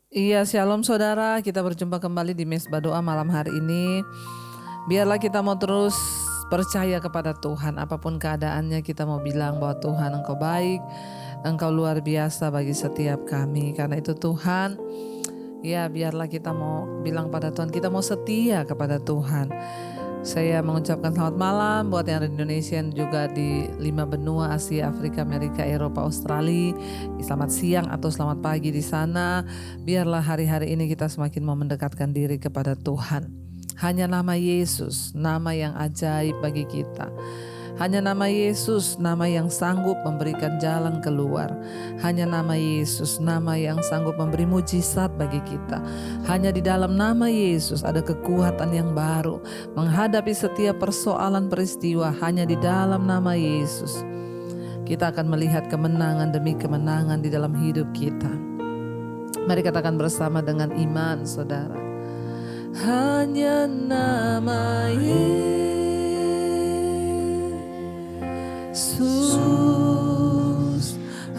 Iya, shalom saudara. Kita berjumpa kembali di Mesbah Doa malam hari ini. Biarlah kita mau terus percaya kepada Tuhan. Apapun keadaannya, kita mau bilang bahwa Tuhan, Engkau baik, Engkau luar biasa bagi setiap kami. Karena itu Tuhan, ya biarlah kita mau bilang pada Tuhan, kita mau setia kepada Tuhan. Saya mengucapkan selamat malam buat yang ada di Indonesia dan juga di 5 benua Asia, Afrika, Amerika, Eropa, Australia. Selamat siang atau selamat pagi di sana. Biarlah hari-hari ini kita semakin mau mendekatkan diri kepada Tuhan. Hanya nama Yesus, nama yang ajaib bagi kita. Hanya nama Yesus, nama yang sanggup memberikan jalan keluar. Hanya nama Yesus, nama yang sanggup memberi mujizat bagi kita. Hanya di dalam nama Yesus ada kekuatan yang baru menghadapi setiap persoalan peristiwa. Hanya di dalam nama Yesus kita akan melihat kemenangan demi kemenangan di dalam hidup kita. Mari katakan bersama dengan iman, saudara. Hanya nama Yesus,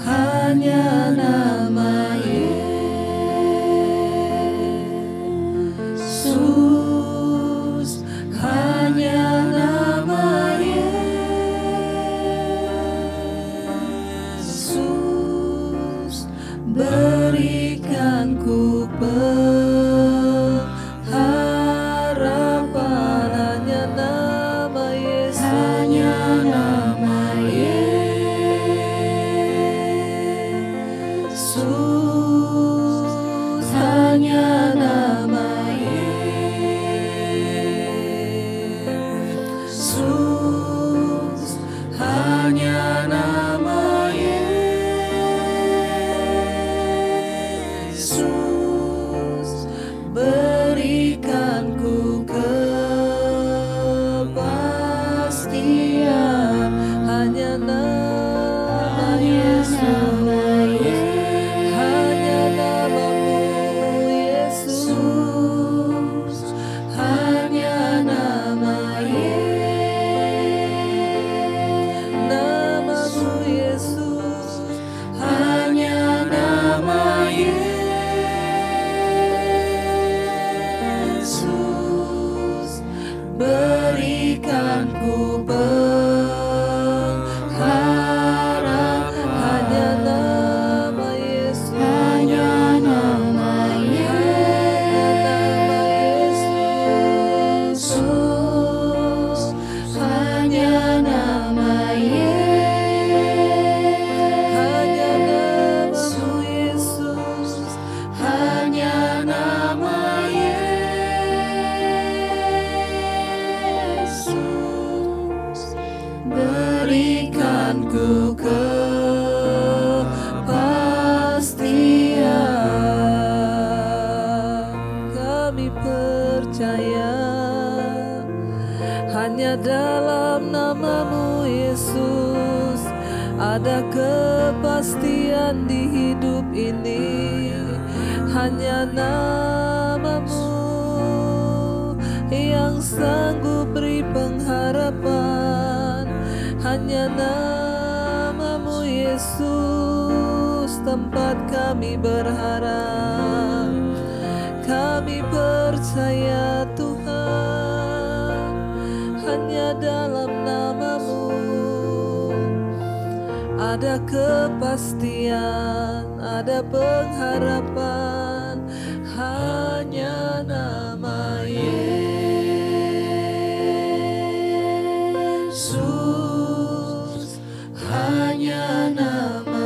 hanya nama Yesus, hanya nama Yesus, berikan ku pengharapan. Hanya nama Yesus, hanya nama Yesus, hanya nama Yesus, hanya nama Yesus, berikan ku kepastian. Hanya nama Yesus, hanya namamu Yesus, hanya nama namamu Yesus, hanya nama Yesus, berikan ku pengharapan. Hanya nama Yesus, hanya nama Yesus, hanya nama hanya namamu Yesus, hanya nama Yesus, berikan ku kepastian. Kami percaya hanya dalam namamu Yesus ada kepastian di hidup ini. Hanya namamu yang sanggup beri pengharapan. Hanya namamu Yesus tempat kami berharap. Kami percaya Tuhan, hanya dalam namamu ada kepastian, ada pengharapan. Hanya nama Yesus, hanya nama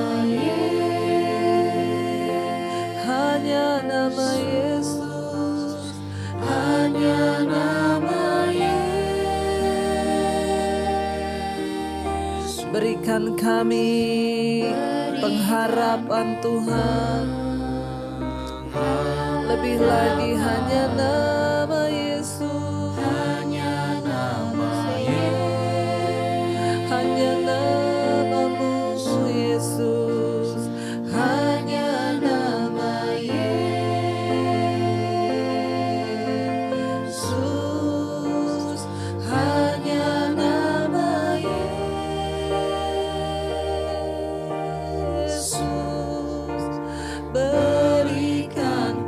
hanya nama Yesus, hanya nama Yesus. Berikan kami pengharapan Tuhan, lebih lagi hanya nama Yesus, hanya nama hanya namamu Yesus, hanya nama Yesus, hanya nama Yesus, berikan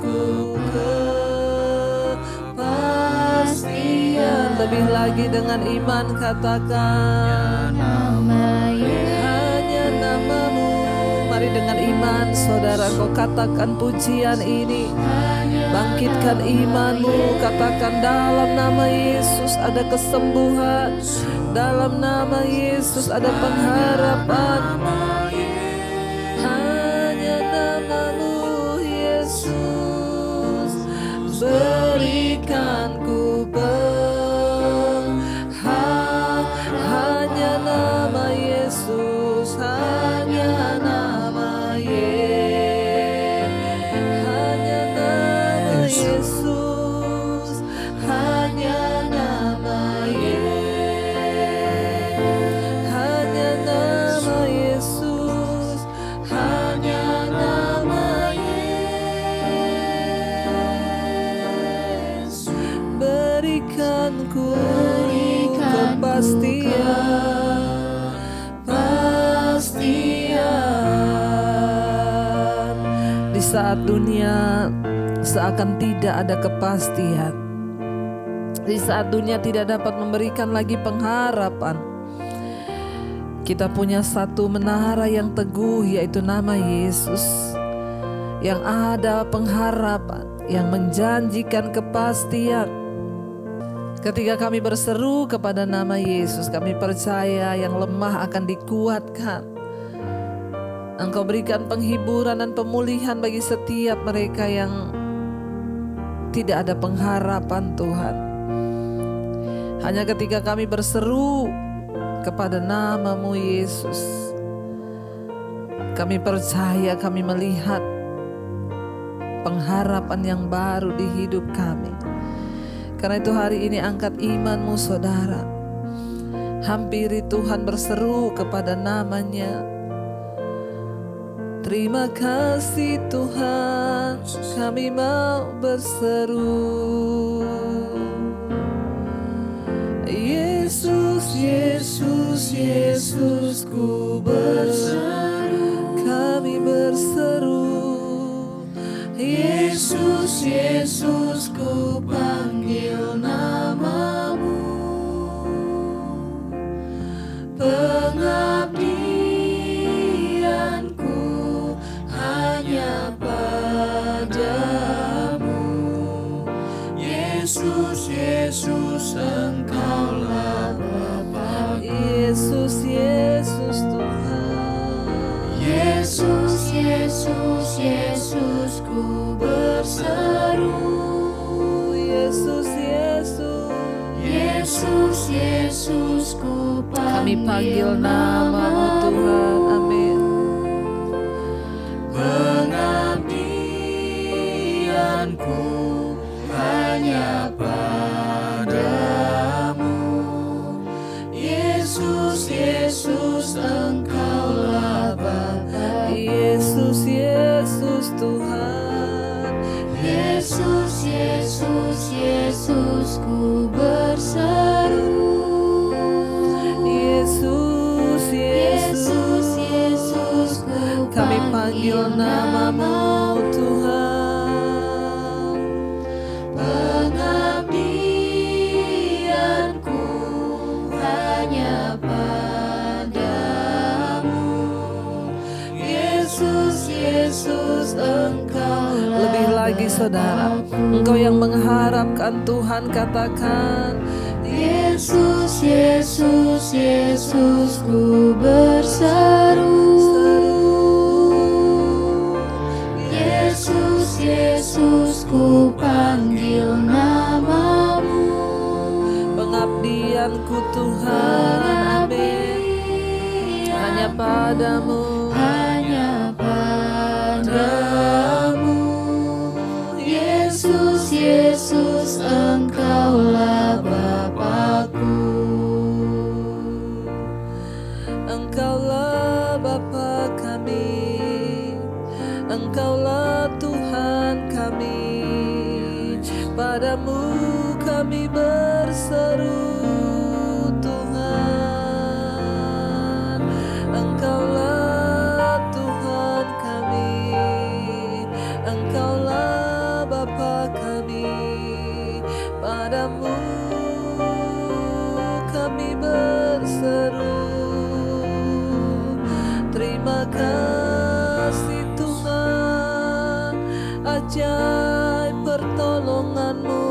lagi dengan iman katakan hanya namamu. Mari dengan iman saudara kau katakan pujian ini. Bangkitkan imanmu, katakan dalam nama Yesus ada kesembuhan, dalam nama Yesus ada pengharapan. Hanya namamu Yesus, berikan ku hanya nama Yesus, hanya nama Yesus, hanya nama Yesus, hanya nama Yesus, hanya nama Yesus. Berikan ku kepastian di saat dunia seakan tidak ada kepastian, di saat dunia tidak dapat memberikan lagi pengharapan. Kita punya satu menara yang teguh, yaitu nama Yesus, yang ada pengharapan, yang menjanjikan kepastian. Ketika kami berseru kepada nama Yesus, kami percaya yang lemah akan dikuatkan. Engkau berikan penghiburan dan pemulihan bagi setiap mereka yang tidak ada pengharapan, Tuhan. Hanya ketika kami berseru kepada nama-Mu Yesus, kami percaya, kami melihat pengharapan yang baru di hidup kami. Karena itu hari ini angkat imanmu saudara. Hampiri Tuhan, berseru kepada nama-Nya. Terima kasih Tuhan, kami mau berseru. Yesus, Yesus, Yesus, ku berseru, kami berseru. Yesus, Yesus, ku panggil nama-Mu. Pengabdianku hanya padamu. Yesus, Yesus, Engkaulah Bapa. Yesus, Yesus Tuhan. Yesus, Yesus, Yesus, ku berseru. Yesus, Yesus, Yesus, Yesus, ku panggil. Kami panggil nama-Mu Tuhan. Amin. Pengabdianku hanya padamu. Yesus, Yesus, Engkaulah Bapa. Yesus, Yesus Tuhan. Yesus, Yesus, Yesus, ku berseru. Yesus, Yesus, Yesus, kami panggil nama-Mu Tuhan. Pengabdianku hanya padamu. Yesus, Yesus, Engkau. Lebih lagi saudara, engkau yang mengharapkan Tuhan, katakan Yesus, Yesus, Yesus, ku berseru. Yesus, Yesus, ku panggil nama-Mu. Pengabdianku Tuhan, amin, hanya padamu, hanya padamu. Yesus, Yesus, Engkaulah Bapa-Ku. Engkaulah Bapa kami, Engkaulah Tuhan kami. Padamu kami berseru Tuhan. Engkaulah Tuhan kami, Engkaulah Bapa kami. Padamu terima kasih Tuhan, ajaib pertolongan-Mu,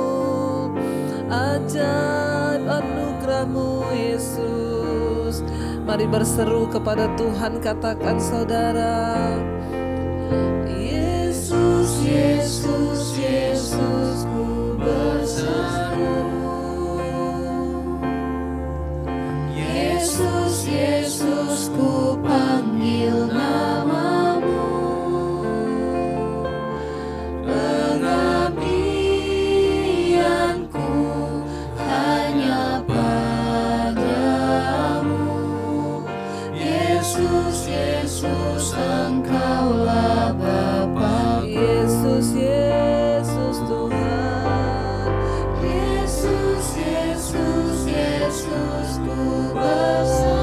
ajaib anugerah-Mu Yesus. Mari berseru kepada Tuhan, katakan saudara, Yesus, Yesus, Yesus, ku berseru. Yesus, Yesus, ku panggil nama-Mu. Pengabdianku hanya padamu. Yesus, Yesus, Engkaulah Bapa. Yesus, Yesus Tuhan. Yesus, Yesus, Yesus, ku berseru.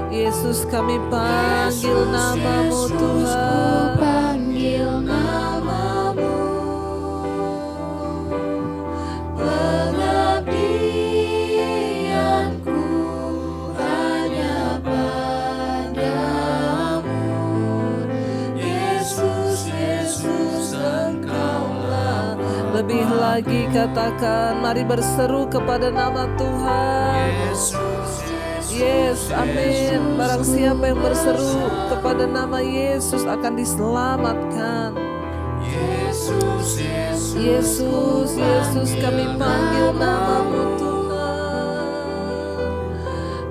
Yesus, kami panggil nama-Mu Tuhan. Panggil nama-Mu. Pengabdianku hanya padamu. Yesus, Yesus, Engkaulah. Lebih lagi katakan, mari berseru kepada nama Tuhan. Yes, amin. Barang siapa yang berseru kepada nama Yesus akan diselamatkan. Yesus, Yesus, Yesus, Yesus, kami panggil nama-Mu Tuhan.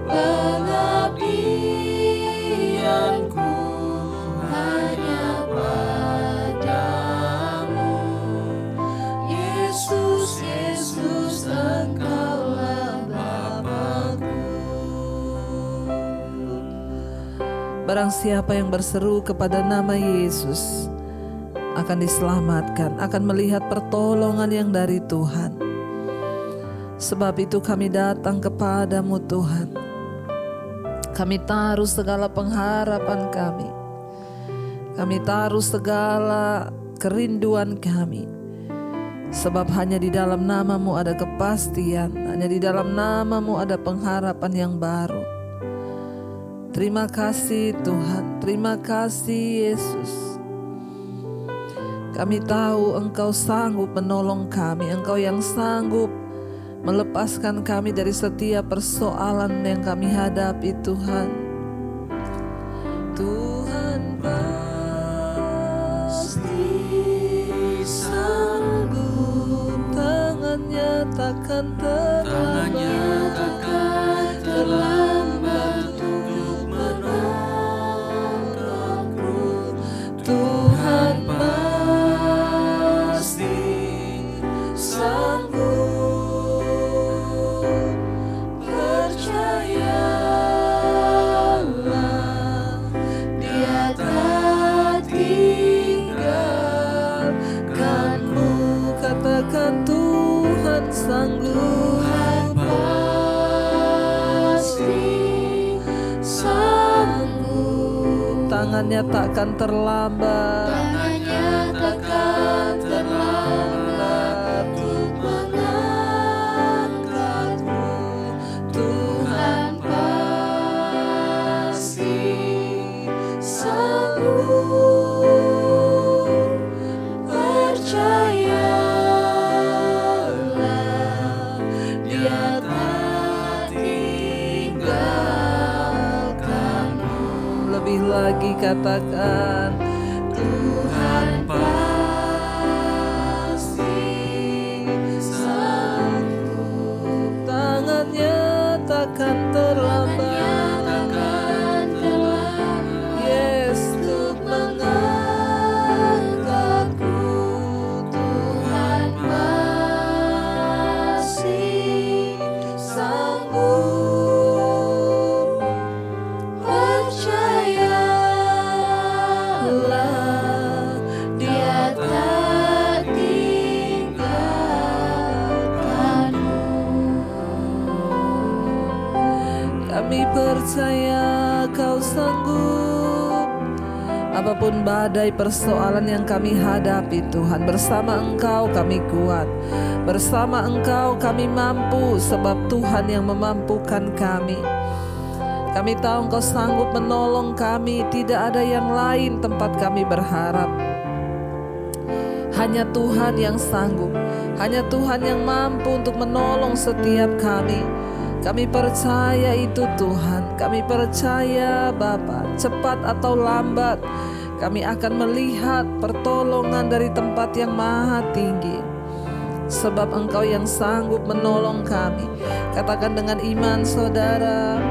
Pengabdianku hanya padamu. Yesus, Yesus, Engkaulah Bapa-Ku. Barang siapa yang berseru kepada nama Yesus akan diselamatkan, akan melihat pertolongan yang dari Tuhan. Sebab itu kami datang kepadamu Tuhan. Kami taruh segala pengharapan kami. Kami taruh segala kerinduan kami. Sebab hanya di dalam nama-Mu ada kepastian, hanya di dalam nama-Mu ada pengharapan yang baru. Terima kasih Tuhan, terima kasih Yesus. Kami tahu Engkau sanggup menolong kami, Engkau yang sanggup melepaskan kami dari setiap persoalan yang kami hadapi Tuhan. Tuhan pasti sanggup, tangannya takkan terlambat untuk menolongku. Tuhan pasti sanggup, percayalah, Dia tak tinggalkanmu. Katakan Tuhan sanggup. Tangannya takkan terlambat. Tangannya takkan terlambat untuk mengangkatmu. Tuhan pasti sanggup, percayalah, Dia tak tinggalkanmu. Lebih lagi katakan, Tuhan pasti sanggup, tangannya takkan terlambat. Yes, untuk mengangkatku. Tuhan pasti sanggup, percayalah, Dia tak tinggalkanmu. Kami percaya Kau sanggup. Apapun badai persoalan yang kami hadapi Tuhan, bersama Engkau kami kuat. Bersama Engkau kami mampu, sebab Tuhan yang memampukan kami. Kami tahu Engkau sanggup menolong kami. Tidak ada yang lain tempat kami berharap. Hanya Tuhan yang sanggup, hanya Tuhan yang mampu untuk menolong setiap kami. Kami percaya itu Tuhan, kami percaya Bapa, cepat atau lambat kami akan melihat pertolongan dari tempat yang maha tinggi. Sebab Engkau yang sanggup menolong kami. Katakan dengan iman saudara,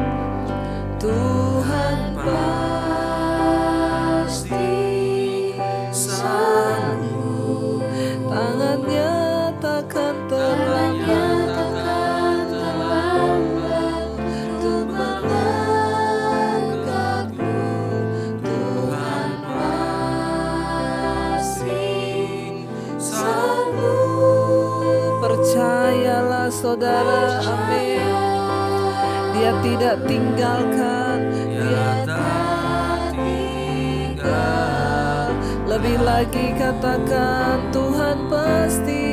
Tuhan pasti sanggup, tangannya takkan terlambat untuk mengangkatmu. Tuhan pasti sanggup. Percayalah saudara, amin. Dia tidak tinggalkan, Dia tak tinggal. Lebih lagi katakan, Tuhan pasti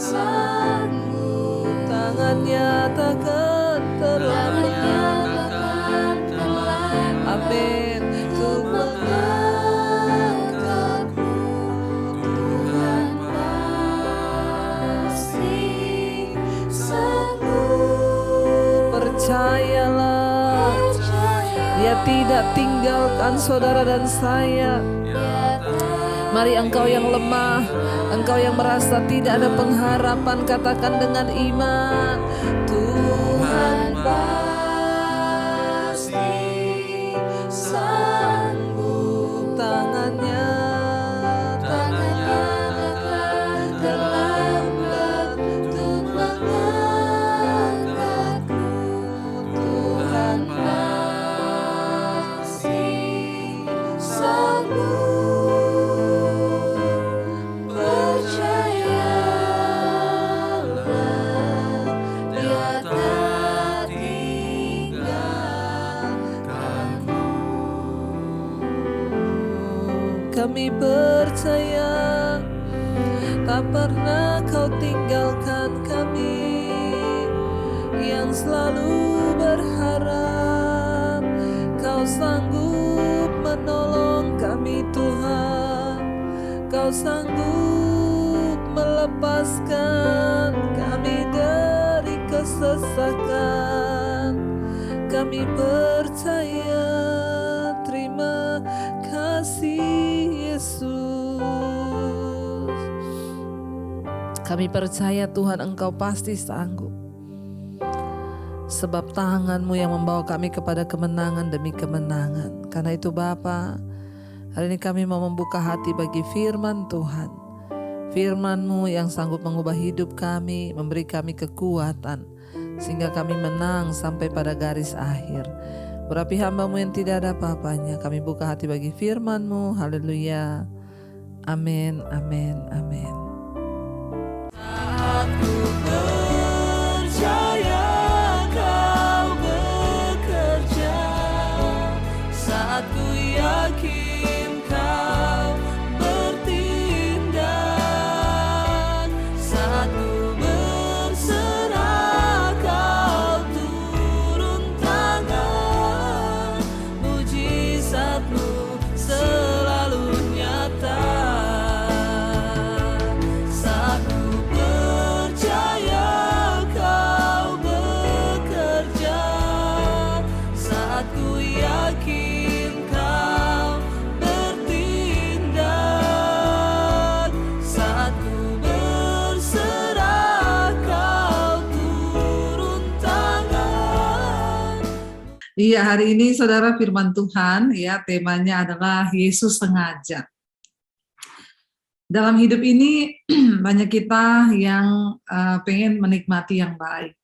sanggup, tangannya takkan terlambat, amin, untuk mengangkatmu. Tuhan pasti sanggup. Percayalah, Dia tidak tinggalkan saudara dan saya. Mari engkau yang lemah, engkau yang merasa tidak ada pengharapan, katakan dengan iman, Tuhan pasti sanggup, tangannya takkan terlambat untuk mengangkatku. Tuhan pasti sanggup. Kami percaya tak pernah Kau tinggalkan kami, yang selalu berharap Kau sanggup menolong kami Tuhan. Kau sanggup melepaskan kami dari kesesakan. Kami percaya, terima kasih Yesus. Kami percaya Tuhan Engkau pasti sanggup. Sebab tangan-Mu yang membawa kami kepada kemenangan demi kemenangan. Karena itu Bapa, hari ini kami mau membuka hati bagi firman Tuhan. Firman-Mu yang sanggup mengubah hidup kami, memberi kami kekuatan, sehingga kami menang sampai pada garis akhir. Berapi hamba-Mu yang tidak ada apa-apanya, kami buka hati bagi firman-Mu. Haleluya. Amin, amin, amin. Saat ku percaya Kau bekerja, saat ku yakin Kau bertindak, saat ku berserah Kau turun tangan, mujizat-Mu selalu nyata. Saat ku percaya Kau bekerja, saat ku yakin Kau bertindak, saat ku berserah Kau turun tangan. Iya, hari ini saudara firman Tuhan ya, temanya adalah Yesus sengaja. Dalam hidup ini banyak kita yang pengen menikmati yang baik.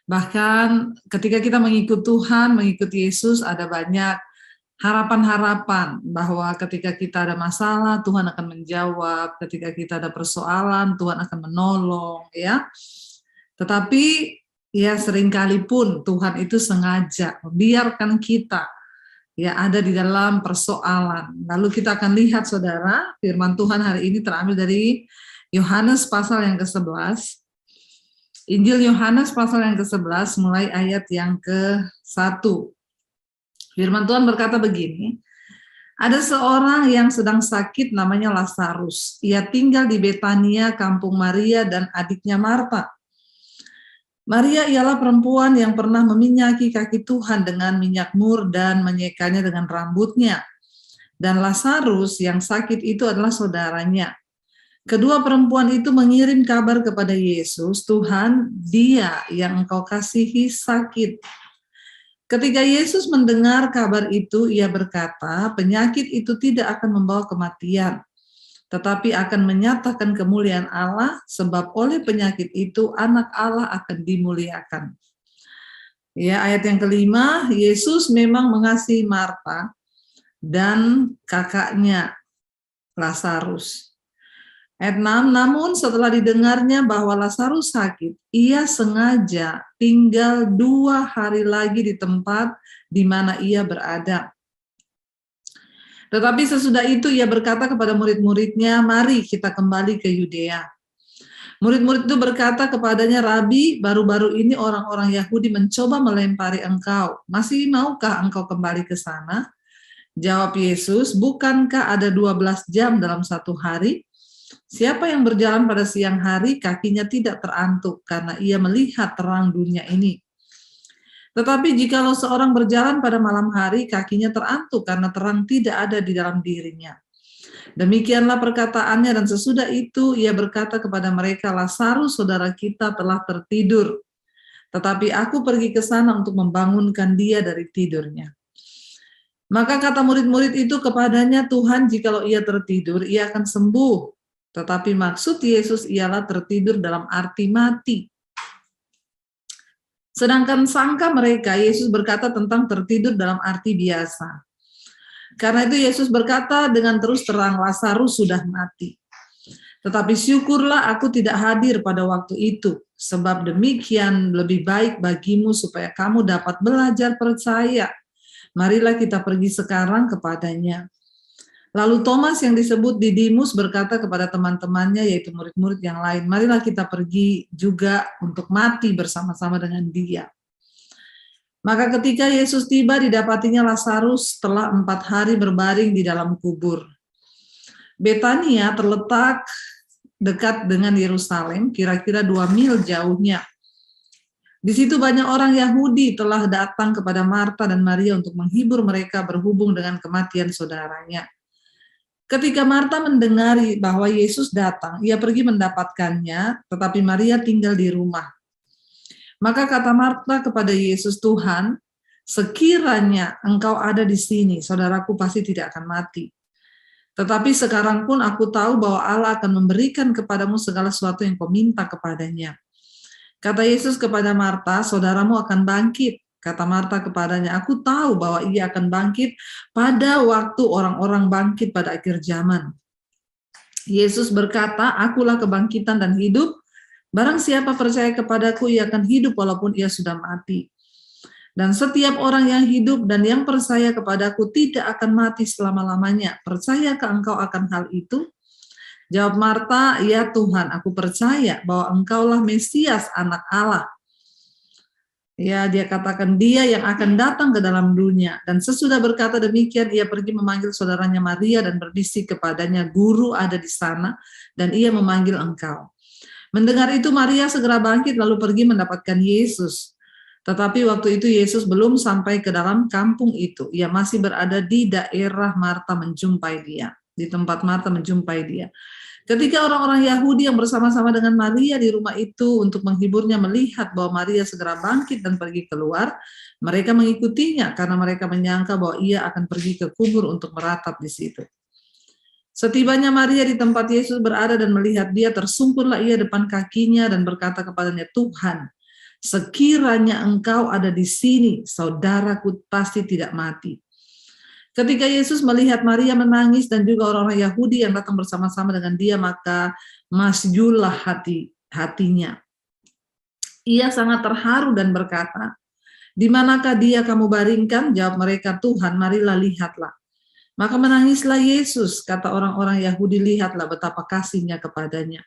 Bahkan ketika kita mengikut Tuhan, mengikut Yesus, ada banyak harapan-harapan bahwa ketika kita ada masalah, Tuhan akan menjawab. Ketika kita ada persoalan, Tuhan akan menolong, ya. Tetapi ya seringkali pun Tuhan itu sengaja membiarkan kita ya ada di dalam persoalan. Lalu kita akan lihat saudara, firman Tuhan hari ini terambil dari Yohanes pasal yang ke-11. Injil Yohanes pasal yang ke-11 mulai ayat yang ke-1. Firman Tuhan berkata begini, ada seorang yang sedang sakit namanya Lazarus. Ia tinggal di Betania, kampung Maria dan adiknya Marta. Maria ialah perempuan yang pernah meminyaki kaki Tuhan dengan minyak mur dan menyekanya dengan rambutnya. Dan Lazarus yang sakit itu adalah saudaranya. Kedua perempuan itu mengirim kabar kepada Yesus, Tuhan, dia yang engkau kasihi sakit. Ketika Yesus mendengar kabar itu, ia berkata, penyakit itu tidak akan membawa kematian, tetapi akan menyatakan kemuliaan Allah, sebab oleh penyakit itu anak Allah akan dimuliakan. Ya, ayat yang kelima, Yesus memang mengasihi Marta dan kakaknya Lazarus. Ayat 6, namun setelah didengarnya bahwa Lazarus sakit, ia sengaja tinggal 2 hari lagi di tempat di mana ia berada. Tetapi sesudah itu ia berkata kepada murid-muridnya, mari kita kembali ke Yudea. Murid-murid itu berkata kepadanya, Rabi, baru-baru ini orang-orang Yahudi mencoba melempari engkau. Masih maukah engkau kembali ke sana? Jawab Yesus, bukankah ada 12 jam dalam satu hari? Siapa yang berjalan pada siang hari, kakinya tidak terantuk, karena ia melihat terang dunia ini. Tetapi jikalau seorang berjalan pada malam hari, kakinya terantuk, karena terang tidak ada di dalam dirinya. Demikianlah perkataannya, dan sesudah itu ia berkata kepada mereka, Lazarus saudara kita telah tertidur, tetapi aku pergi ke sana untuk membangunkan dia dari tidurnya. Maka kata murid-murid itu kepadanya, Tuhan, jikalau ia tertidur, ia akan sembuh. Tetapi maksud Yesus ialah tertidur dalam arti mati. Sedangkan sangka mereka, Yesus berkata tentang tertidur dalam arti biasa. Karena itu Yesus berkata dengan terus terang, Lazarus sudah mati. Tetapi syukurlah aku tidak hadir pada waktu itu, sebab demikian lebih baik bagimu supaya kamu dapat belajar percaya. Marilah kita pergi sekarang kepadanya. Lalu Thomas yang disebut Didimus berkata kepada teman-temannya, yaitu murid-murid yang lain, marilah kita pergi juga untuk mati bersama-sama dengan dia. Maka ketika Yesus tiba, didapatinya Lazarus setelah 4 hari berbaring di dalam kubur. Betania terletak dekat dengan Yerusalem, kira-kira 2 mil jauhnya. Di situ banyak orang Yahudi telah datang kepada Marta dan Maria untuk menghibur mereka berhubung dengan kematian saudaranya. Ketika Marta mendengari bahwa Yesus datang, ia pergi mendapatkannya, tetapi Maria tinggal di rumah. Maka kata Marta kepada Yesus, Tuhan, sekiranya engkau ada di sini, saudaraku pasti tidak akan mati. Tetapi sekarang pun aku tahu bahwa Allah akan memberikan kepadamu segala sesuatu yang kau minta kepadanya. Kata Yesus kepada Marta, saudaramu akan bangkit. Kata Marta kepadanya, aku tahu bahwa ia akan bangkit pada waktu orang-orang bangkit pada akhir zaman. Yesus berkata, akulah kebangkitan dan hidup. Barang siapa percaya kepadaku, ia akan hidup walaupun ia sudah mati. Dan setiap orang yang hidup dan yang percaya kepadaku tidak akan mati selama-lamanya. Percayakah engkau akan hal itu? Jawab Marta, ya Tuhan, aku percaya bahwa engkaulah Mesias, anak Allah. Ya, dia katakan dia yang akan datang ke dalam dunia. Dan sesudah berkata demikian, ia pergi memanggil saudaranya Maria dan berbisik kepadanya, guru ada di sana, dan ia memanggil engkau. Mendengar itu Maria segera bangkit lalu pergi mendapatkan Yesus. Tetapi waktu itu Yesus belum sampai ke dalam kampung itu. Ia masih berada di daerah Marta menjumpai dia. Di tempat Marta menjumpai dia. Ketika orang-orang Yahudi yang bersama-sama dengan Maria di rumah itu untuk menghiburnya melihat bahwa Maria segera bangkit dan pergi keluar, mereka mengikutinya karena mereka menyangka bahwa ia akan pergi ke kubur untuk meratap di situ. Setibanya Maria di tempat Yesus berada dan melihat dia, tersungkurlah ia depan kakinya dan berkata kepadanya, Tuhan, sekiranya engkau ada di sini, saudaraku pasti tidak mati. Ketika Yesus melihat Maria menangis dan juga orang-orang Yahudi yang datang bersama-sama dengan dia, maka masjullah hatinya. Ia sangat terharu dan berkata, di manakah dia kamu baringkan? Jawab mereka, Tuhan, marilah lihatlah. Maka menangislah Yesus, kata orang-orang Yahudi, lihatlah betapa kasihnya kepadanya.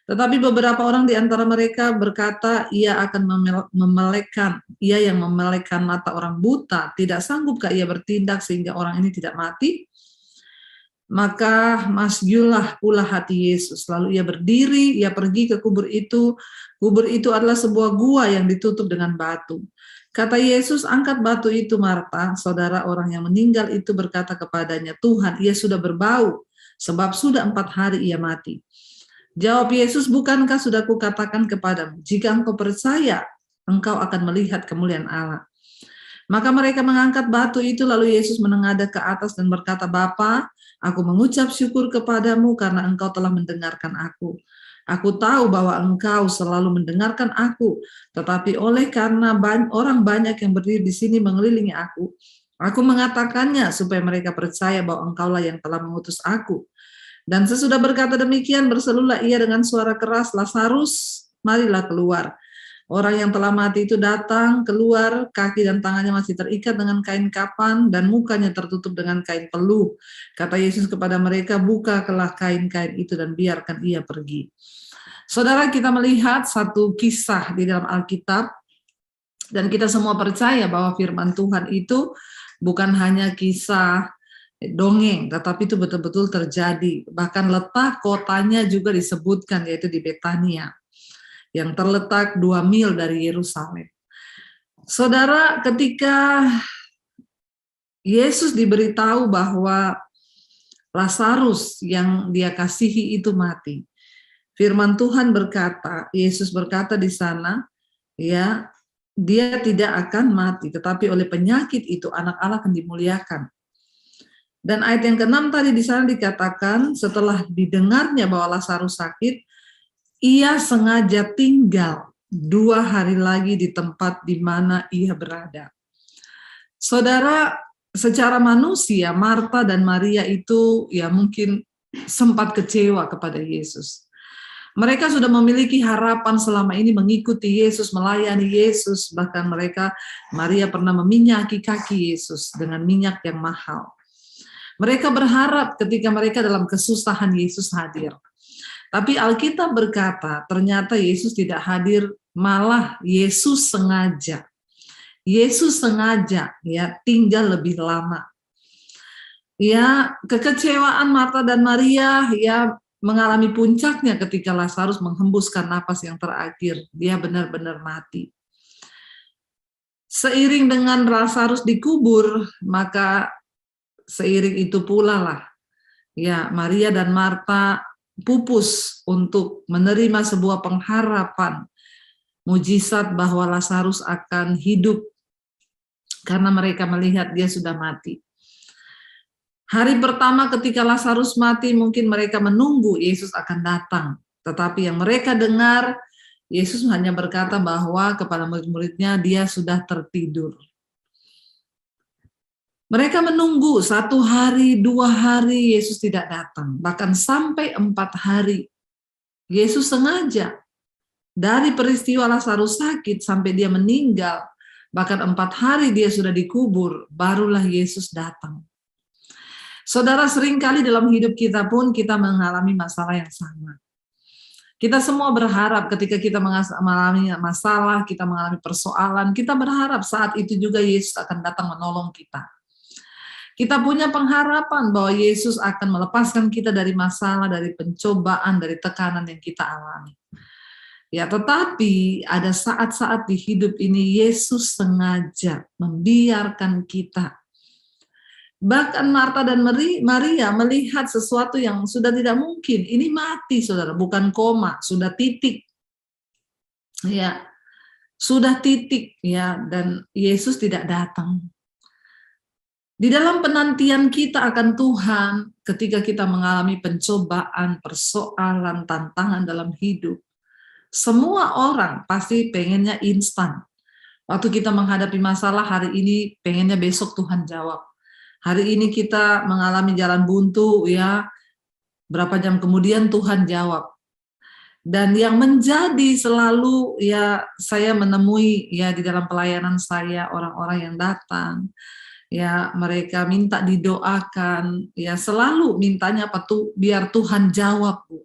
Tetapi beberapa orang di antara mereka berkata, ia yang memelekkan mata orang buta, tidak sanggupkah ia bertindak sehingga orang ini tidak mati? Maka masjullah pula hati Yesus. Lalu ia berdiri, ia pergi ke kubur itu. Kubur itu adalah sebuah gua yang ditutup dengan batu. Kata Yesus, angkat batu itu, Marta. Saudara orang yang meninggal itu berkata kepadanya, Tuhan, ia sudah berbau, sebab sudah 4 hari ia mati. Jawab Yesus, bukankah sudah kukatakan kepadamu, jika engkau percaya, engkau akan melihat kemuliaan Allah. Maka mereka mengangkat batu itu, lalu Yesus menengadah ke atas dan berkata, Bapa, aku mengucap syukur kepadamu karena engkau telah mendengarkan aku. Aku tahu bahwa engkau selalu mendengarkan aku, tetapi oleh karena orang banyak yang berdiri di sini mengelilingi aku mengatakannya supaya mereka percaya bahwa engkaulah yang telah mengutus aku. Dan sesudah berkata demikian, berserulah ia dengan suara keras, Lazarus, marilah keluar. Orang yang telah mati itu datang, keluar, kaki dan tangannya masih terikat dengan kain kapan, dan mukanya tertutup dengan kain peluh. Kata Yesus kepada mereka, bukalah kain-kain itu dan biarkan ia pergi. Saudara, kita melihat satu kisah di dalam Alkitab, dan kita semua percaya bahwa firman Tuhan itu bukan hanya kisah dongeng, tetapi itu betul-betul terjadi. Bahkan letak kotanya juga disebutkan, yaitu di Betania, yang terletak 2 mil dari Yerusalem. Saudara, ketika Yesus diberitahu bahwa Lazarus yang dia kasihi itu mati, firman Tuhan berkata, Yesus berkata di sana, ya, dia tidak akan mati, tetapi oleh penyakit itu anak Allah akan dimuliakan. Dan ayat yang ke-6 tadi di sana dikatakan, setelah didengarnya bahwa Lazarus sakit, ia sengaja tinggal 2 hari lagi di tempat di mana ia berada. Saudara, secara manusia, Marta dan Maria itu ya mungkin sempat kecewa kepada Yesus. Mereka sudah memiliki harapan selama ini mengikuti Yesus, melayani Yesus, bahkan Maria pernah meminyaki kaki Yesus dengan minyak yang mahal. Mereka berharap ketika mereka dalam kesusahan Yesus hadir. Tapi Alkitab berkata, ternyata Yesus tidak hadir, malah Yesus sengaja ya tinggal lebih lama. Ya, kekecewaan Marta dan Maria ya mengalami puncaknya ketika Lazarus menghembuskan napas yang terakhir. Dia benar-benar mati. Seiring dengan Lazarus dikubur, maka seiring itu pula lah ya Maria dan Marta pupus untuk menerima sebuah pengharapan mujizat bahwa Lazarus akan hidup karena mereka melihat dia sudah mati. Hari pertama ketika Lazarus mati, mungkin mereka menunggu Yesus akan datang, tetapi yang mereka dengar, Yesus hanya berkata bahwa kepada murid-muridnya dia sudah tertidur. Mereka menunggu 1 hari, 2 hari, Yesus tidak datang. Bahkan sampai 4 hari. Yesus sengaja. Dari peristiwa Lazarus sakit sampai dia meninggal, bahkan 4 hari dia sudah dikubur, barulah Yesus datang. Saudara, seringkali dalam hidup kita pun kita mengalami masalah yang sama. Kita semua berharap ketika kita mengalami masalah, kita mengalami persoalan, kita berharap saat itu juga Yesus akan datang menolong kita. Kita punya pengharapan bahwa Yesus akan melepaskan kita dari masalah, dari pencobaan, dari tekanan yang kita alami. Ya, tetapi ada saat-saat di hidup ini Yesus sengaja membiarkan kita. Bahkan Marta dan Maria melihat sesuatu yang sudah tidak mungkin. Ini mati, saudara, bukan koma, sudah titik. Ya, sudah titik, ya, dan Yesus tidak datang. Di dalam penantian kita akan Tuhan, ketika kita mengalami pencobaan, persoalan, tantangan dalam hidup, semua orang pasti pengennya instan. Waktu kita menghadapi masalah hari ini, pengennya besok Tuhan jawab. Hari ini kita mengalami jalan buntu, ya, berapa jam kemudian Tuhan jawab. Dan yang menjadi selalu, ya, saya menemui ya di dalam pelayanan saya orang-orang yang datang, ya mereka minta didoakan, ya selalu mintanya apa tuh biar Tuhan jawab, Bu.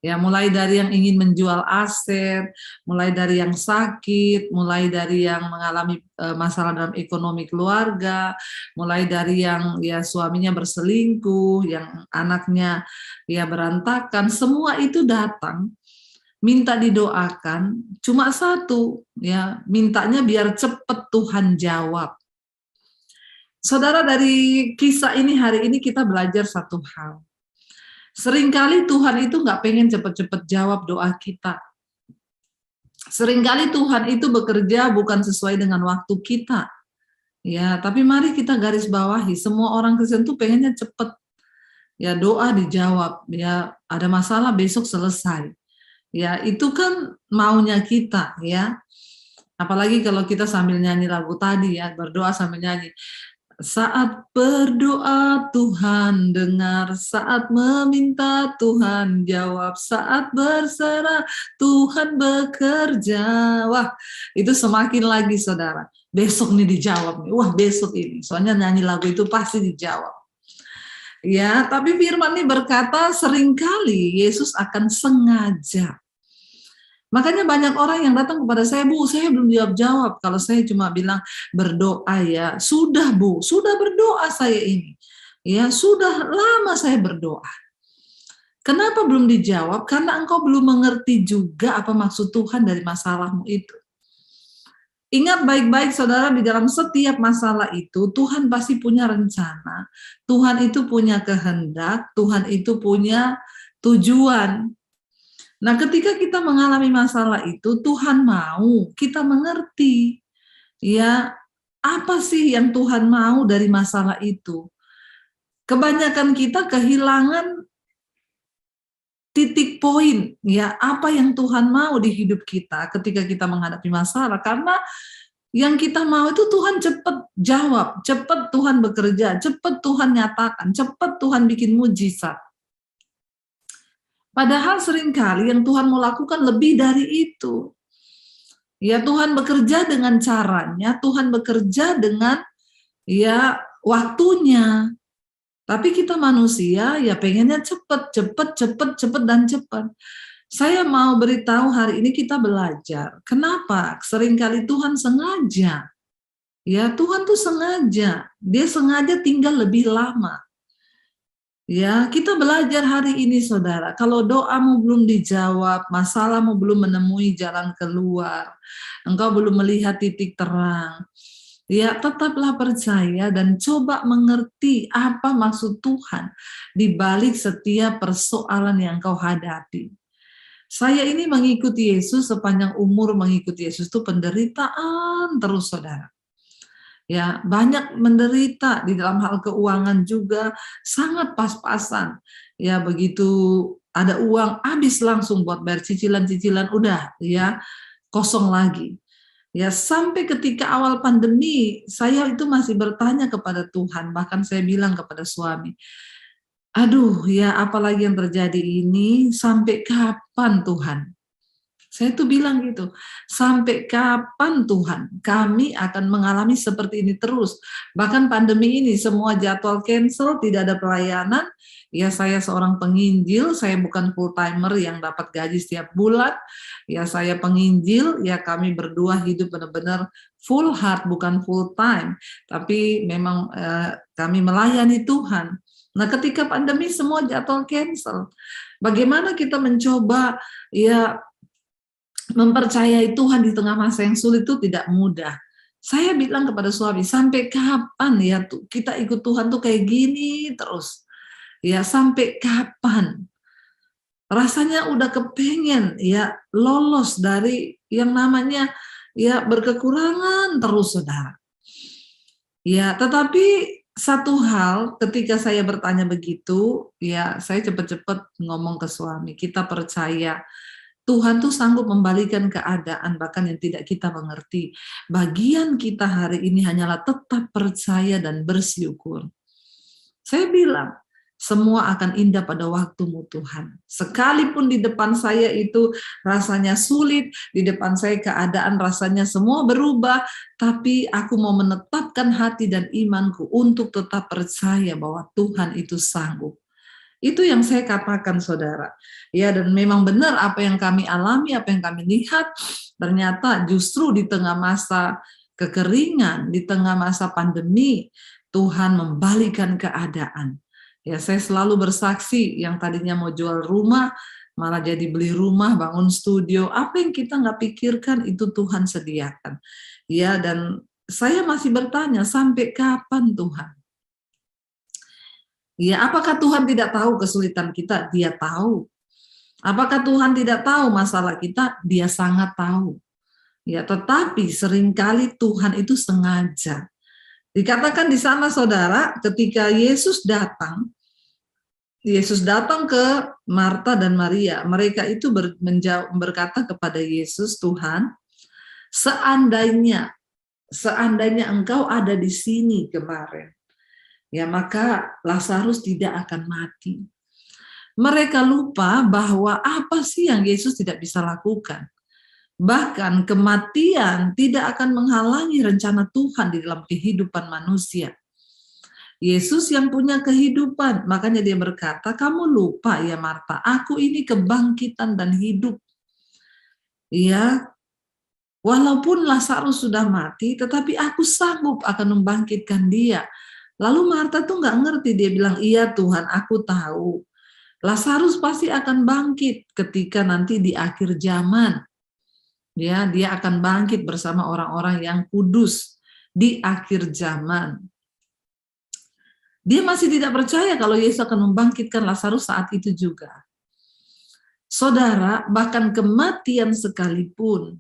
Ya, mulai dari yang ingin menjual aset, mulai dari yang sakit, mulai dari yang mengalami masalah dalam ekonomi keluarga, mulai dari yang ya suaminya berselingkuh, yang anaknya ya berantakan, semua itu datang minta didoakan. Cuma satu, ya, mintanya biar cepat Tuhan jawab. Saudara, dari kisah ini hari ini kita belajar satu hal. Seringkali Tuhan itu nggak pengen cepat-cepat jawab doa kita. Seringkali Tuhan itu bekerja bukan sesuai dengan waktu kita. Ya, tapi mari kita garis bawahi, semua orang Kristen tuh pengennya cepat. Ya, doa dijawab, ya, ada masalah besok selesai. Ya, itu kan maunya kita, ya. Apalagi kalau kita sambil nyanyi lagu tadi, ya, berdoa sambil nyanyi. Saat berdoa Tuhan dengar, saat meminta Tuhan jawab, saat berserah Tuhan bekerja. Wah, itu semakin lagi saudara. Besok nih dijawab nih. Wah, besok ini. Soalnya nyanyi lagu itu pasti dijawab. Ya, tapi firman ini berkata seringkali Yesus akan sengaja. Makanya banyak orang yang datang kepada saya, Bu, saya belum jawab. Kalau saya cuma bilang berdoa ya, sudah Bu, sudah berdoa saya ini. Ya, sudah lama saya berdoa. Kenapa belum dijawab? Karena engkau belum mengerti juga apa maksud Tuhan dari masalahmu itu. Ingat baik-baik saudara, di dalam setiap masalah itu, Tuhan pasti punya rencana. Tuhan itu punya kehendak, Tuhan itu punya tujuan. Nah, ketika kita mengalami masalah itu, Tuhan mau kita mengerti, ya, apa sih yang Tuhan mau dari masalah itu. Kebanyakan kita kehilangan titik poin, ya, apa yang Tuhan mau di hidup kita ketika kita menghadapi masalah, karena yang kita mau itu Tuhan cepat jawab, cepat Tuhan bekerja, cepat Tuhan nyatakan, cepat Tuhan bikin mujizat. Padahal seringkali yang Tuhan mau lakukan lebih dari itu. Ya, Tuhan bekerja dengan caranya, Tuhan bekerja dengan ya waktunya. Tapi kita manusia ya pengennya cepat, dan cepat. Saya mau beritahu hari ini kita belajar. Kenapa? Seringkali Tuhan sengaja. Ya, Tuhan tuh sengaja. Dia sengaja tinggal lebih lama. Ya, kita belajar hari ini saudara, kalau doamu belum dijawab, masalahmu belum menemui jalan keluar, engkau belum melihat titik terang, ya tetaplah percaya dan coba mengerti apa maksud Tuhan di balik setiap persoalan yang kau hadapi. Saya ini mengikuti Yesus sepanjang umur, mengikuti Yesus itu penderitaan terus saudara. Ya, banyak menderita di dalam hal keuangan juga sangat pas-pasan. Ya, begitu ada uang habis langsung buat bayar cicilan-cicilan, udah ya kosong lagi. Ya, sampai ketika awal pandemi saya itu masih bertanya kepada Tuhan, bahkan saya bilang kepada suami, aduh ya apalagi yang terjadi ini, sampai kapan Tuhan? Saya tuh bilang gitu, sampai kapan Tuhan kami akan mengalami seperti ini terus. Bahkan pandemi ini semua jadwal cancel, tidak ada pelayanan. Ya saya seorang penginjil, saya bukan full timer yang dapat gaji setiap bulan. Ya saya penginjil, ya kami berdua hidup benar-benar full heart, bukan full time. Tapi memang kami melayani Tuhan. Nah ketika pandemi semua jadwal cancel. Bagaimana kita mencoba ya mempercayai Tuhan di tengah masa yang sulit itu tidak mudah. Saya bilang kepada suami, sampai kapan ya kita ikut Tuhan tuh kayak gini terus? Ya sampai kapan? Rasanya udah kepengen ya lolos dari yang namanya ya berkekurangan terus saudara. Ya tetapi satu hal ketika saya bertanya begitu, ya saya cepat-cepat ngomong ke suami, kita percaya Tuhan tuh sanggup membalikan keadaan bahkan yang tidak kita mengerti. Bagian kita hari ini hanyalah tetap percaya dan bersyukur. Saya bilang, semua akan indah pada waktumu Tuhan. Sekalipun di depan saya itu rasanya sulit, di depan saya keadaan rasanya semua berubah, tapi aku mau menetapkan hati dan imanku untuk tetap percaya bahwa Tuhan itu sanggup. Itu yang saya katakan, saudara. Ya, dan memang benar apa yang kami alami, apa yang kami lihat, ternyata justru di tengah masa kekeringan, di tengah masa pandemi, Tuhan membalikan keadaan. Ya, saya selalu bersaksi yang tadinya mau jual rumah, malah jadi beli rumah, bangun studio. Apa yang kita nggak pikirkan itu Tuhan sediakan. Ya, dan saya masih bertanya, sampai kapan Tuhan? Ya, apakah Tuhan tidak tahu kesulitan kita? Dia tahu. Apakah Tuhan tidak tahu masalah kita? Dia sangat tahu. Ya, tetapi seringkali Tuhan itu sengaja. Dikatakan di sana, saudara, ketika Yesus datang ke Marta dan Maria. Mereka itu berkata kepada Yesus, Tuhan, seandainya engkau ada di sini kemarin, ya maka Lazarus tidak akan mati. Mereka lupa bahwa apa sih yang Yesus tidak bisa lakukan. Bahkan kematian tidak akan menghalangi rencana Tuhan di dalam kehidupan manusia. Yesus yang punya kehidupan, makanya dia berkata, kamu lupa ya Marta, aku ini kebangkitan dan hidup. Ya, walaupun Lazarus sudah mati, tetapi aku sanggup akan membangkitkan dia. Lalu Marta tuh nggak ngerti, dia bilang, iya Tuhan, aku tahu. Lazarus pasti akan bangkit ketika nanti di akhir zaman. Ya, dia akan bangkit bersama orang-orang yang kudus di akhir zaman. Dia masih tidak percaya kalau Yesus akan membangkitkan Lazarus saat itu juga. Saudara, bahkan kematian sekalipun,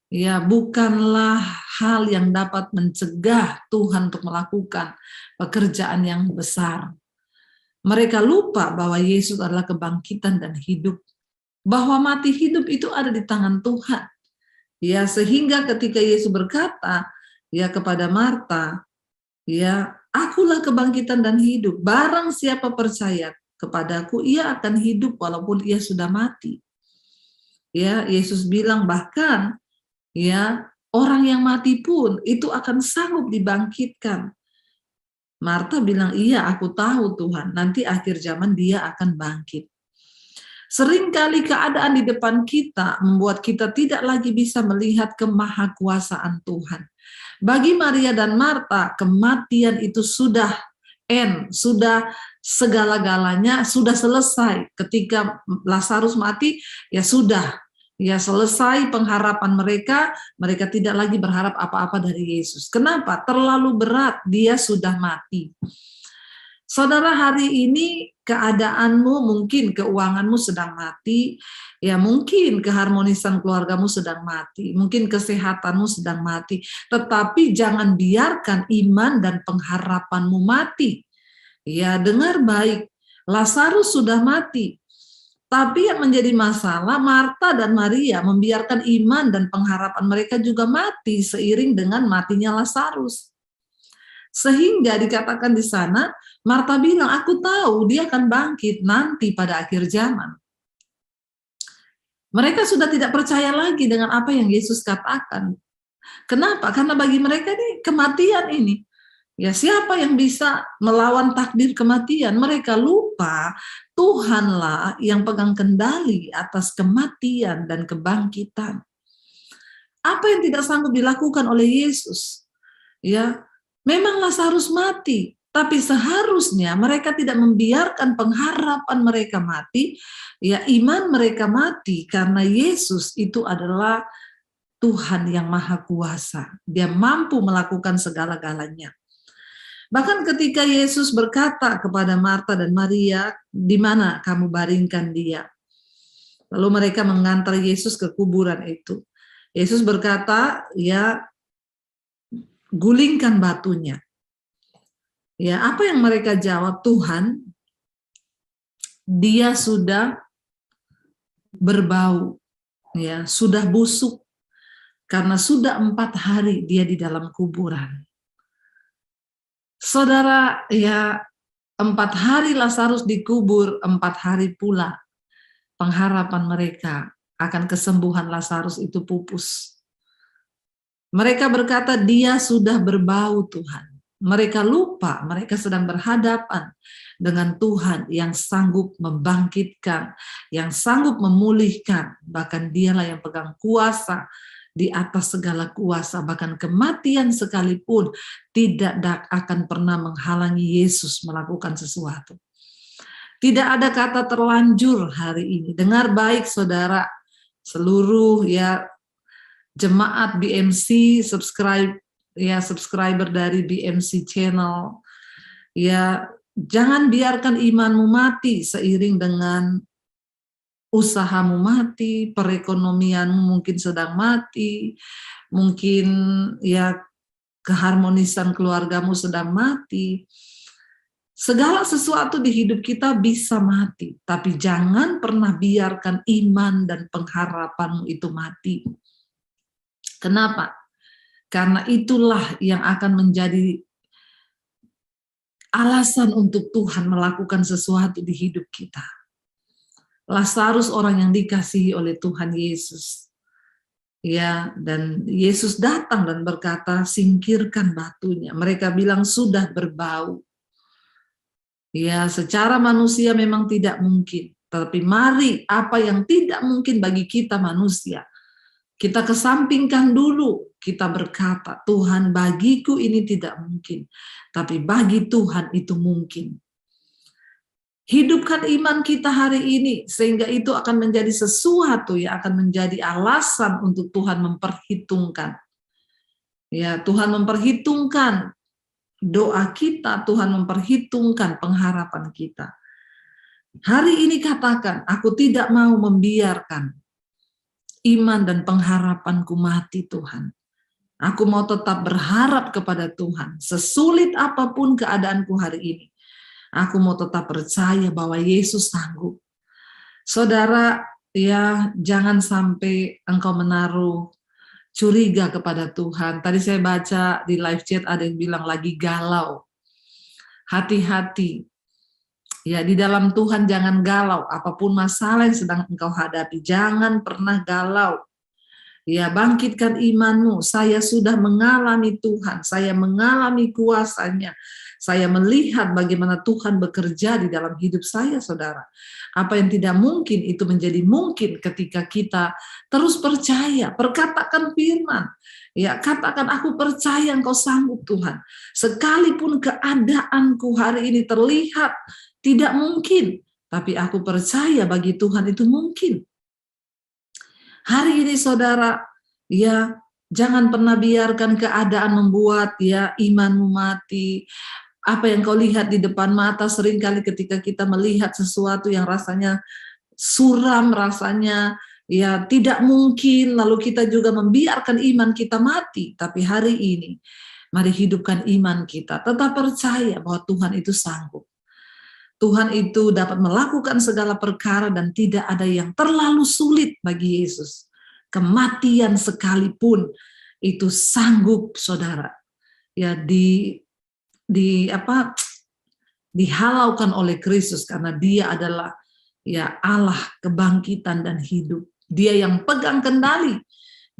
ya bukanlah hal yang dapat mencegah Tuhan untuk melakukan pekerjaan yang besar. Mereka lupa bahwa Yesus adalah kebangkitan dan hidup. Bahwa mati hidup itu ada di tangan Tuhan. Ya, sehingga ketika Yesus berkata ya kepada Marta, ya, akulah kebangkitan dan hidup. Barang siapa percaya kepadaku, ia akan hidup walaupun ia sudah mati. Ya, Yesus bilang bahkan ya, orang yang mati pun itu akan sanggup dibangkitkan. Marta bilang, iya aku tahu Tuhan, nanti akhir zaman dia akan bangkit. Seringkali keadaan di depan kita membuat kita tidak lagi bisa melihat kemahakuasaan Tuhan. Bagi Maria dan Marta, kematian itu sudah sudah segala-galanya, sudah selesai. Ketika Lazarus mati, ya sudah. Ya selesai pengharapan mereka, mereka tidak lagi berharap apa-apa dari Yesus. Kenapa? Terlalu berat, dia sudah mati. Saudara, hari ini keadaanmu, mungkin keuanganmu sedang mati, ya mungkin keharmonisan keluargamu sedang mati, mungkin kesehatanmu sedang mati, tetapi jangan biarkan iman dan pengharapanmu mati. Ya, dengar baik, Lazarus sudah mati, tapi yang menjadi masalah Marta dan Maria membiarkan iman dan pengharapan mereka juga mati seiring dengan matinya Lazarus. Sehingga dikatakan di sana, Marta bilang, aku tahu dia akan bangkit nanti pada akhir zaman. Mereka sudah tidak percaya lagi dengan apa yang Yesus katakan. Kenapa? Karena bagi mereka ini kematian ini. Ya, siapa yang bisa melawan takdir kematian? Mereka lupa Tuhanlah yang pegang kendali atas kematian dan kebangkitan. Apa yang tidak sanggup dilakukan oleh Yesus? Ya, memang Lazarus mati, tapi seharusnya mereka tidak membiarkan pengharapan mereka mati, ya iman mereka mati, karena Yesus itu adalah Tuhan yang Maha Kuasa. Dia mampu melakukan segala-galanya. Bahkan ketika Yesus berkata kepada Marta dan Maria, di mana kamu baringkan dia? Lalu mereka mengantar Yesus ke kuburan itu. Yesus berkata, ya gulingkan batunya. Ya, apa yang mereka jawab? Tuhan, dia sudah berbau, ya, sudah busuk, karena sudah 4 hari dia di dalam kuburan. Saudara, ya 4 hari Lazarus dikubur, 4 hari pula pengharapan mereka akan kesembuhan Lazarus itu pupus. Mereka berkata, dia sudah berbau Tuhan. Mereka lupa mereka sedang berhadapan dengan Tuhan yang sanggup membangkitkan, yang sanggup memulihkan, bahkan Dialah yang pegang kuasa di atas segala kuasa, bahkan kematian sekalipun tidak akan pernah menghalangi Yesus melakukan sesuatu. Tidak ada kata terlanjur hari ini. Dengar baik saudara, seluruh jemaat BMC, subscriber dari BMC channel, jangan biarkan imanmu mati seiring dengan usahamu mati, perekonomianmu mungkin sedang mati, mungkin keharmonisan keluargamu sedang mati. Segala sesuatu di hidup kita bisa mati, tapi jangan pernah biarkan iman dan pengharapanmu itu mati. Kenapa? Karena itulah yang akan menjadi alasan untuk Tuhan melakukan sesuatu di hidup kita. Lazarus orang yang dikasihi oleh Tuhan Yesus. Dan Yesus datang dan berkata, singkirkan batunya. Mereka bilang sudah berbau. Secara manusia memang tidak mungkin. Tapi mari apa yang tidak mungkin bagi kita manusia, kita kesampingkan dulu. Kita berkata, Tuhan bagiku ini tidak mungkin. Tapi bagi Tuhan itu mungkin. Hidupkan iman kita hari ini. Sehingga itu akan menjadi sesuatu yang akan menjadi alasan untuk Tuhan memperhitungkan. Tuhan memperhitungkan doa kita, Tuhan memperhitungkan pengharapan kita. Hari ini katakan, aku tidak mau membiarkan iman dan pengharapanku mati Tuhan. Aku mau tetap berharap kepada Tuhan. Sesulit apapun keadaanku hari ini, aku mau tetap percaya bahwa Yesus sanggup. Saudara, jangan sampai engkau menaruh curiga kepada Tuhan. Tadi saya baca di live chat ada yang bilang lagi galau. Hati-hati. Di dalam Tuhan jangan galau. Apapun masalah yang sedang engkau hadapi, jangan pernah galau. Bangkitkan imanmu. Saya sudah mengalami Tuhan. Saya mengalami kuasa-Nya. Saya melihat bagaimana Tuhan bekerja di dalam hidup saya, saudara. Apa yang tidak mungkin itu menjadi mungkin ketika kita terus percaya. Perkatakan firman. Katakan aku percaya Engkau sanggup Tuhan. Sekalipun keadaanku hari ini terlihat tidak mungkin, tapi aku percaya bagi Tuhan itu mungkin. Hari ini saudara, jangan pernah biarkan keadaan membuat imanmu mati. Apa yang kau lihat di depan mata, seringkali ketika kita melihat sesuatu yang rasanya suram, rasanya tidak mungkin, lalu kita juga membiarkan iman kita mati. Tapi hari ini, mari hidupkan iman kita, tetap percaya bahwa Tuhan itu sanggup. Tuhan itu dapat melakukan segala perkara dan tidak ada yang terlalu sulit bagi Yesus. Kematian sekalipun itu sanggup, saudara. Dihalaukan oleh Kristus karena Dia adalah Allah kebangkitan dan hidup. Dia yang pegang kendali.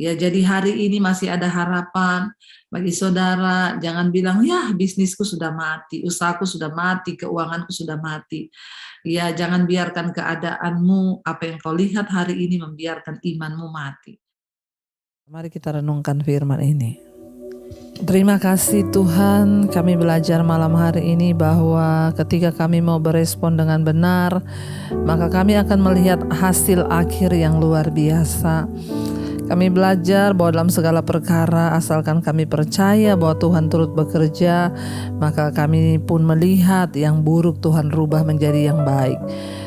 Jadi hari ini masih ada harapan bagi saudara. Jangan bilang bisnisku sudah mati, usahaku sudah mati, keuanganku sudah mati. Jangan biarkan keadaanmu, apa yang kau lihat hari ini membiarkan imanmu mati. Mari kita renungkan firman ini. Terima kasih Tuhan, kami belajar malam hari ini bahwa ketika kami mau berespon dengan benar, maka kami akan melihat hasil akhir yang luar biasa. Kami belajar bahwa dalam segala perkara, asalkan kami percaya bahwa Tuhan turut bekerja, maka kami pun melihat yang buruk Tuhan rubah menjadi yang baik.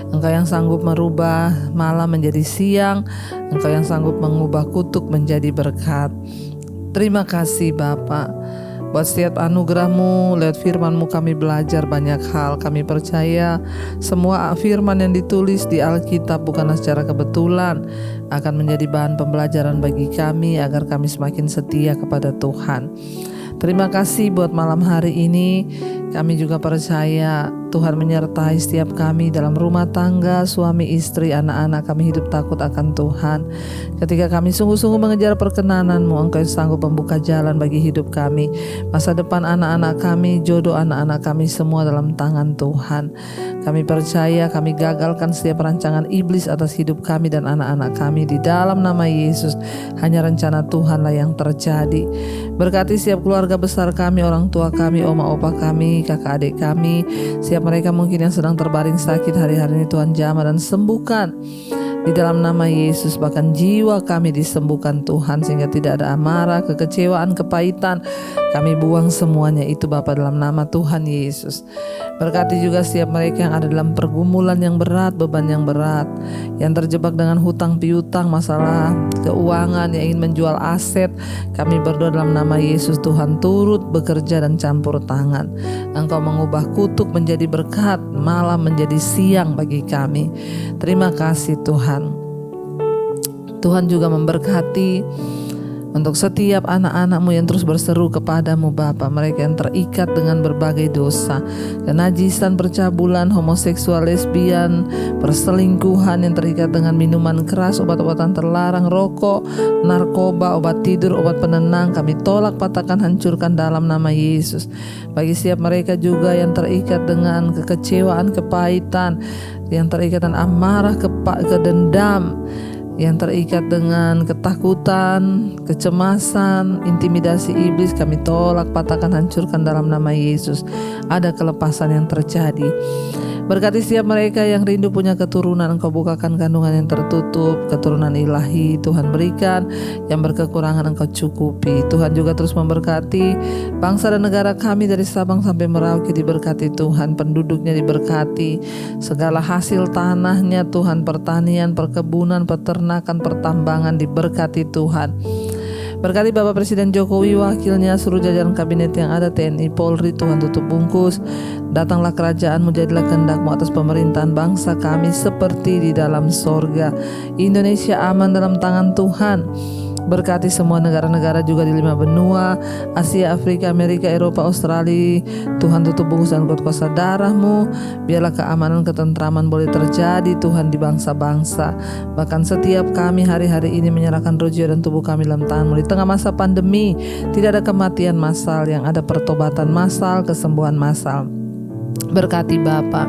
Engkau yang sanggup merubah malam menjadi siang, Engkau yang sanggup mengubah kutuk menjadi berkat. Terima kasih Bapa, buat setiap anugerah-Mu. Lewat firman-Mu kami belajar banyak hal. Kami percaya semua firman yang ditulis di Alkitab bukanlah secara kebetulan, akan menjadi bahan pembelajaran bagi kami agar kami semakin setia kepada Tuhan. Terima kasih buat malam hari ini. Kami juga percaya Tuhan menyertai setiap kami dalam rumah tangga, suami, istri, anak-anak. Kami hidup takut akan Tuhan. Ketika kami sungguh-sungguh mengejar perkenan-Mu, Engkau yang sanggup membuka jalan bagi hidup kami. Masa depan anak-anak kami, jodoh anak-anak kami semua dalam tangan Tuhan. Kami percaya, kami gagalkan setiap rancangan iblis atas hidup kami dan anak-anak kami. Di dalam nama Yesus, hanya rencana Tuhanlah yang terjadi. Berkati setiap keluarga besar kami, orang tua kami, oma opa kami, kakak adik kami, siap mereka mungkin yang sedang terbaring sakit hari-hari ini, Tuhan jamah dan sembuhkan. Di dalam nama Yesus, bahkan jiwa kami disembuhkan Tuhan, sehingga tidak ada amarah, kekecewaan, kepahitan. Kami buang semuanya itu Bapa dalam nama Tuhan Yesus. Berkati juga setiap mereka yang ada dalam pergumulan yang berat, beban yang berat, yang terjebak dengan hutang piutang, masalah keuangan, yang ingin menjual aset. Kami berdoa dalam nama Yesus, Tuhan turut bekerja dan campur tangan. Engkau mengubah kutuk menjadi berkat, malam menjadi siang bagi kami. Terima kasih Tuhan. Tuhan juga memberkati untuk setiap anak-anak-Mu yang terus berseru kepadamu Bapa, mereka yang terikat dengan berbagai dosa, kenajisan, percabulan, homoseksual, lesbian, perselingkuhan, yang terikat dengan minuman keras, obat-obatan terlarang, rokok, narkoba, obat tidur, obat penenang. Kami tolak, patahkan, hancurkan dalam nama Yesus. Bagi setiap mereka juga yang terikat dengan kekecewaan, kepahitan, yang terikat dengan amarah, kedendam, yang terikat dengan ketakutan, kecemasan, intimidasi iblis, kami tolak, patahkan, hancurkan dalam nama Yesus. Ada kelepasan yang terjadi. Berkati setiap mereka yang rindu punya keturunan, Engkau bukakan kandungan yang tertutup, keturunan ilahi Tuhan berikan, yang berkekurangan Engkau cukupi. Tuhan juga terus memberkati bangsa dan negara kami dari Sabang sampai Merauke, diberkati Tuhan, penduduknya diberkati, segala hasil tanahnya Tuhan, pertanian, perkebunan, peternakan, pertambangan diberkati Tuhan. Berkati Bapak Presiden Jokowi, wakilnya, seluruh jajaran kabinet yang ada, TNI, Polri, Tuhan tutup bungkus. Datanglah kerajaan-Mu, jadilah kehendak-Mu atas pemerintahan bangsa kami seperti di dalam sorga. Indonesia aman dalam tangan Tuhan. Berkati semua negara-negara juga di 5 benua, Asia, Afrika, Amerika, Eropa, Australia. Tuhan tutup bungkus dan kuasa darah-Mu. Biarlah keamanan, ketentraman boleh terjadi Tuhan di bangsa-bangsa. Bahkan setiap kami hari-hari ini menyerahkan roh, jiwa, dan tubuh kami dalam tangan-Mu. Di tengah masa pandemi, tidak ada kematian massal, yang ada pertobatan massal, kesembuhan massal. Berkati Bapa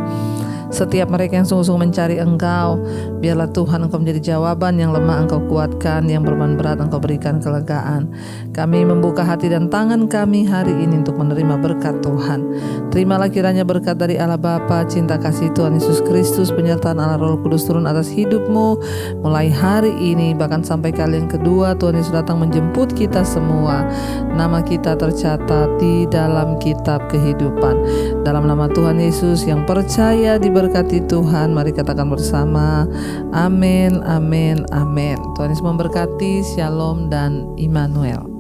setiap mereka yang sungguh-sungguh mencari Engkau. Biarlah Tuhan Engkau menjadi jawaban, yang lemah Engkau kuatkan, yang beban berat Engkau berikan kelegaan. Kami membuka hati dan tangan kami hari ini untuk menerima berkat Tuhan. Terimalah kiranya berkat dari Allah Bapa, cinta kasih Tuhan Yesus Kristus, penyertaan Allah Roh Kudus turun atas hidupmu mulai hari ini, bahkan sampai kali yang kedua Tuhan Yesus datang menjemput kita semua. Nama kita tercatat di dalam kitab kehidupan. Dalam nama Tuhan Yesus yang percaya diberkati Tuhan, mari katakan bersama, amin, amin, amin. Tuhan Yesus memberkati, shalom dan Immanuel.